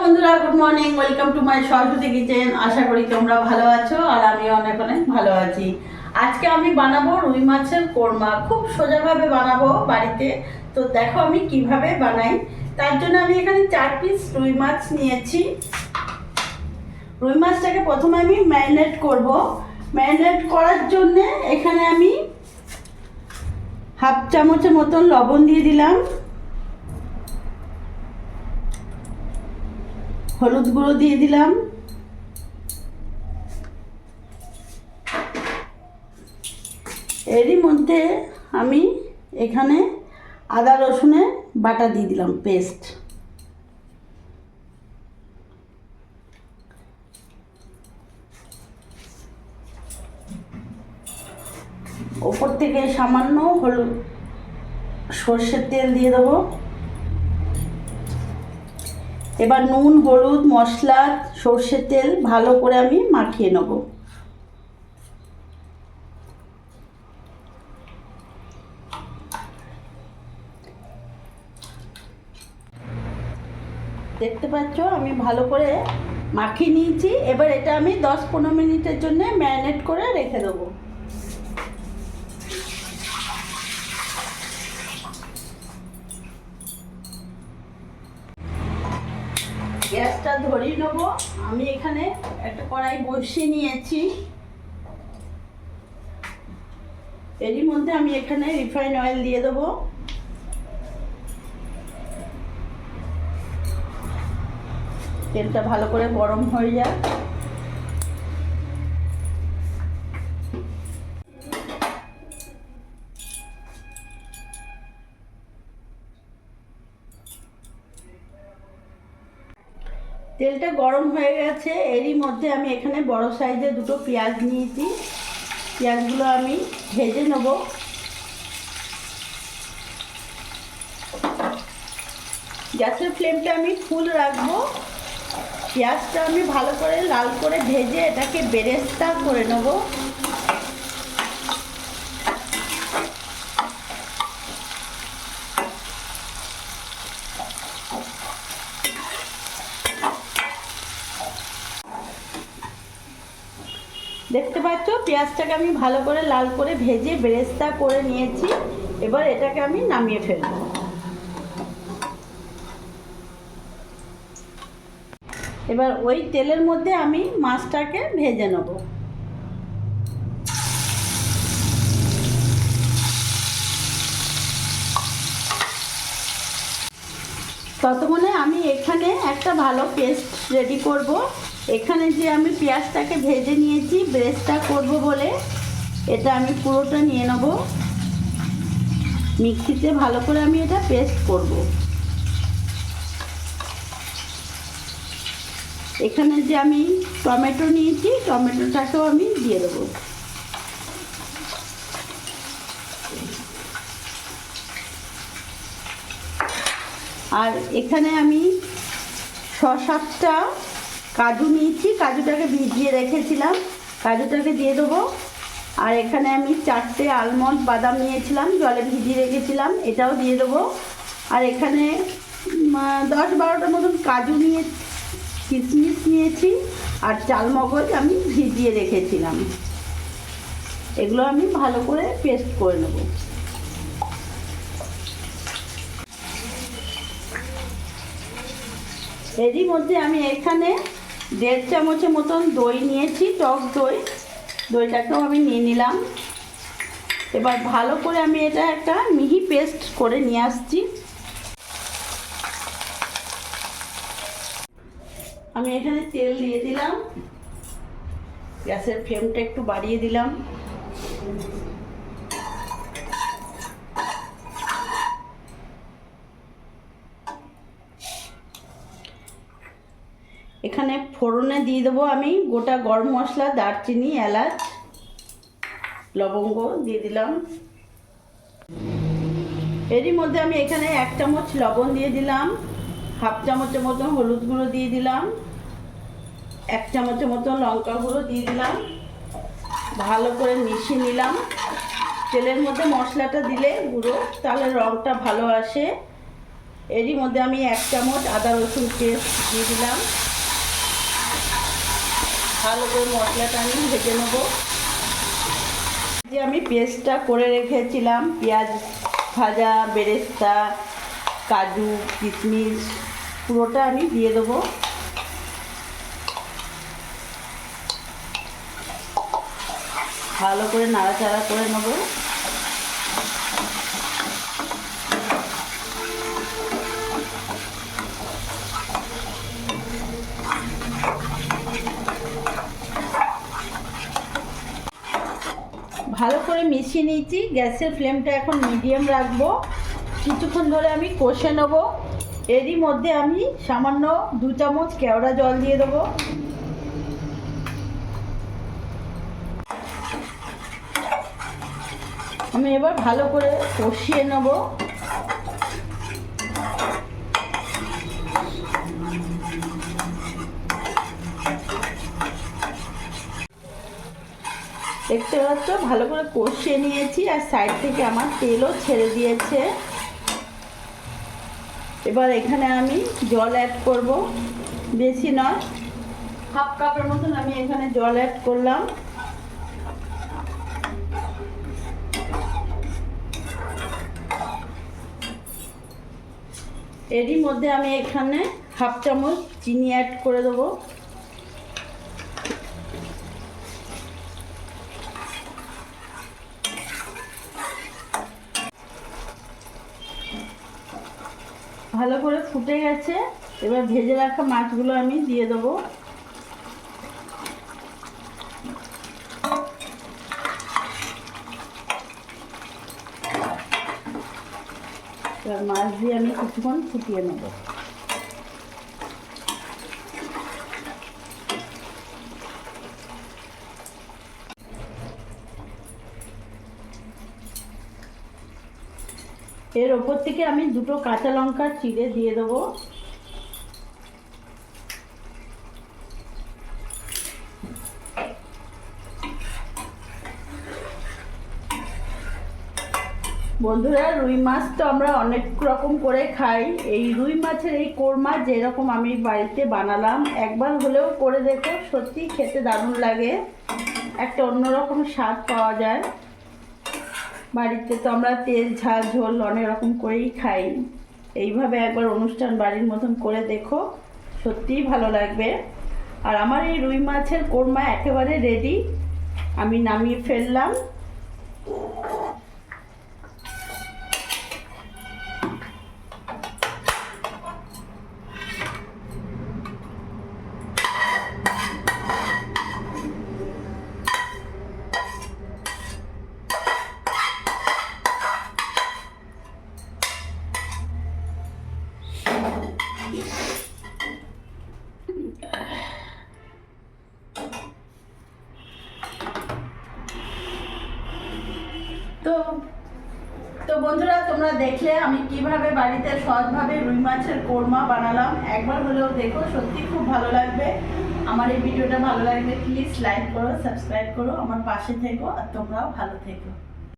বন্ধুরা, good morning. Welcome to my Saraswati kitchen. আশা করি তোমরা ভালো আছো আর আমিও অনেক অনেক ভালো আছি। আজকে আমি বানাবো রুই মাছের কোরমা। খুব সোজাভাবে বানাবো বাড়িতে। তো দেখো আমি কিভাবে বানাই। তার জন্য আমি এখানে 4 পিস রুই মাছ নিয়েছি। রুই মাছটাকে প্রথমে আমি ম্যারিনেট করব। ম্যারিনেট করার জন্য এখানে আমি হাফ চামচের মতন লবণ দিয়ে দিলাম, হলুদ গুঁড়ো দিয়ে দিলাম, এরই মধ্যে আমি এখানে আদা রসুনের বাটা দিয়ে দিলাম, পেস্ট। ওপর থেকে সামান্য হলুদ সর্ষের তেল দিয়ে দেবো। এবার নুন, হলুদ, মশলা, সর্ষের তেল ভালো করে আমি মাখিয়ে নেব। দেখতে পাচ্ছ আমি ভালো করে মাখিয়ে নিয়েছি। এবার এটা আমি 10-15 মিনিটের জন্য ম্যারিনেট করে রেখে দেবো। গ্যাসটা ধরিয়ে নেবো। আমি এখানে একটা কড়াই বসিয়ে নিয়েছি। এরই মধ্যে আমি এখানে রিফাইন অয়েল দিয়ে দেবো। তেলটা ভালো করে গরম হয়ে যায়। তেলটা গরম হয়ে গেছে। এরই মধ্যে আমি এখানে বড় সাইজের 2টো পেঁয়াজ নিয়েছি। পেঁয়াজগুলো আমি ভেজে নেব। গ্যাসের ফ্লেমটা আমি ফুল রাখবো। পেঁয়াজটা আমি ভালো করে লাল করে ভেজে এটাকে বেরেস্তা করে নেব। দেখতে পাচ্ছ পেঁয়াজটাকে আমি ভালো করে লাল করে ভেজে বেরেস্তা করে নিয়েছি। এবার এটাকে আমি নামিয়ে ফেলবো। এবার ওই তেলের মধ্যে আমি মাছটাকে ভেজে নেব। ততক্ষণে আমি এখানে একটা ভালো পেস্ট রেডি করব। এখানে যে আমি পেঁয়াজটাকে ভেজে নিয়েছি বেরেস্তা করব বলে, এটা আমি পুরোটা নিয়ে নেব। মিক্সিতে ভালো করে আমি এটা পেস্ট করব। এখানে যে আমি টমেটো নিয়েছি টমেটোটাকেও আমি দিয়ে দেবো। আর এখানে আমি 6-7টা কাজু নিয়েছি, কাজুটাকে ভিজিয়ে রেখেছিলাম, কাজুটাকে দিয়ে দেবো। আর এখানে আমি 4টে আলমন্ড বাদাম নিয়েছিলাম, জলে ভিজিয়ে রেখেছিলাম, এটাও দিয়ে দেবো। আর এখানে 10-12টার মতন কাজু নিয়ে কিশমিশ নিয়েছি, আর চালমগজ আমি ভিজিয়ে রেখেছিলাম। এগুলো আমি ভালো করে পেস্ট করে নেব। এরই মধ্যে আমি এখানে 1.5 চামচের মতন দই নিয়েছি, টক দই। দইটাকেও আমি নিয়ে নিলাম। এবার ভালো করে আমি এটা একটা মিহি পেস্ট করে নিয়ে আসছি। আমি এখানে তেল দিয়ে দিলাম, গ্যাসের ফ্লেমটা একটু বাড়িয়ে দিলাম। এখানে ফোড়নে দিয়ে দেবো আমি গোটা গরম মশলা, দারচিনি, এলাচ, লবঙ্গ দিয়ে দিলাম। এরই মধ্যে আমি এখানে 1 চামচ লবণ দিয়ে দিলাম, হাফ চামচের মতো হলুদ গুঁড়ো দিয়ে দিলাম, 1 চামচের মতো লঙ্কা গুঁড়ো দিয়ে দিলাম। ভালো করে মিশিয়ে নিলাম। তেলের মধ্যে মশলাটা দিলে গুঁড়ো তাহলে রঙটা ভালো আসে। এরই মধ্যে আমি 1 চামচ আদা রসুন পেস্ট দিয়ে দিলাম। ভালো করে মশলাটা আমি ভেজে নেব। যে আমি পেস্টটা করে রেখেছিলাম, পেঁয়াজ ভাজা, বেরেস্তা, কাজু, কিশমিশ পুরোটা আমি দিয়ে দেবো। ভালো করে নাড়াচাড়া করে নেব। ভালো করে মিশিয়ে নিয়েছি। গ্যাসের ফ্লেমটা এখন মিডিয়াম রাখবো। কিছুক্ষণ ধরে আমি কষে নেব। এরই মধ্যে আমি সামান্য 2 চামচ কেওড়া জল দিয়ে দেবো। আমি এবার ভালো করে কষিয়ে নেব। দেখতে পাচ্ছ ভালো করে কষিয়ে নিয়েছি, আর সাইড থেকে আমার তেলও ছেড়ে দিয়েছে। এবার এখানে আমি জল অ্যাড করব, বেশি নয়, 1/2 কাপের মতন আমি এখানে জল অ্যাড করলাম। এরই মধ্যে আমি এখানে 1/2 চামচ চিনি অ্যাড করে দেবো। ভালো করে ফুটে গেছে। এবার ভেজে রাখা মাছগুলো আমি দিয়ে দেবো। এবার মাছ দিয়ে আমি কিছুক্ষণ ফুটিয়ে নেব। এর ওপর থেকে আমি 2টো কাঁচা লঙ্কা চিড়ে দিয়ে দেবো। বন্ধুরা, রুই মাছ তো আমরা অনেক রকম করে খাই। এই রুই মাছের এই কোরমা যেরকম আমি বাড়িতে বানালাম, একবার হলেও করে দেখো, সত্যি খেতে দারুণ লাগে। একটা অন্যরকম স্বাদ পাওয়া যায়। বাড়িতে তো আমরা তেল ঝাল ঝোল অনেক রকম করেই খাই। এইভাবে একবার অনুষ্ঠান বাড়ির মতন করে দেখো, সত্যিই ভালো লাগবে। আর আমার এই রুই মাছের কোরমা একেবারে রেডি। আমি নামিয়ে ফেললাম। তো বন্ধুরা, তোমরা দেখলে আমি কিভাবে বাড়িতে সহজভাবে রুই মাছের কোরমা বানালাম। একবার হলেও দেখো, সত্যি খুব ভালো লাগবে। আমার এই ভিডিওটা ভালো লাগলে প্লিজ লাইক করো, সাবস্ক্রাইব করো, আমার পাশে থেকো, আর তোমরাও ভালো থেকো।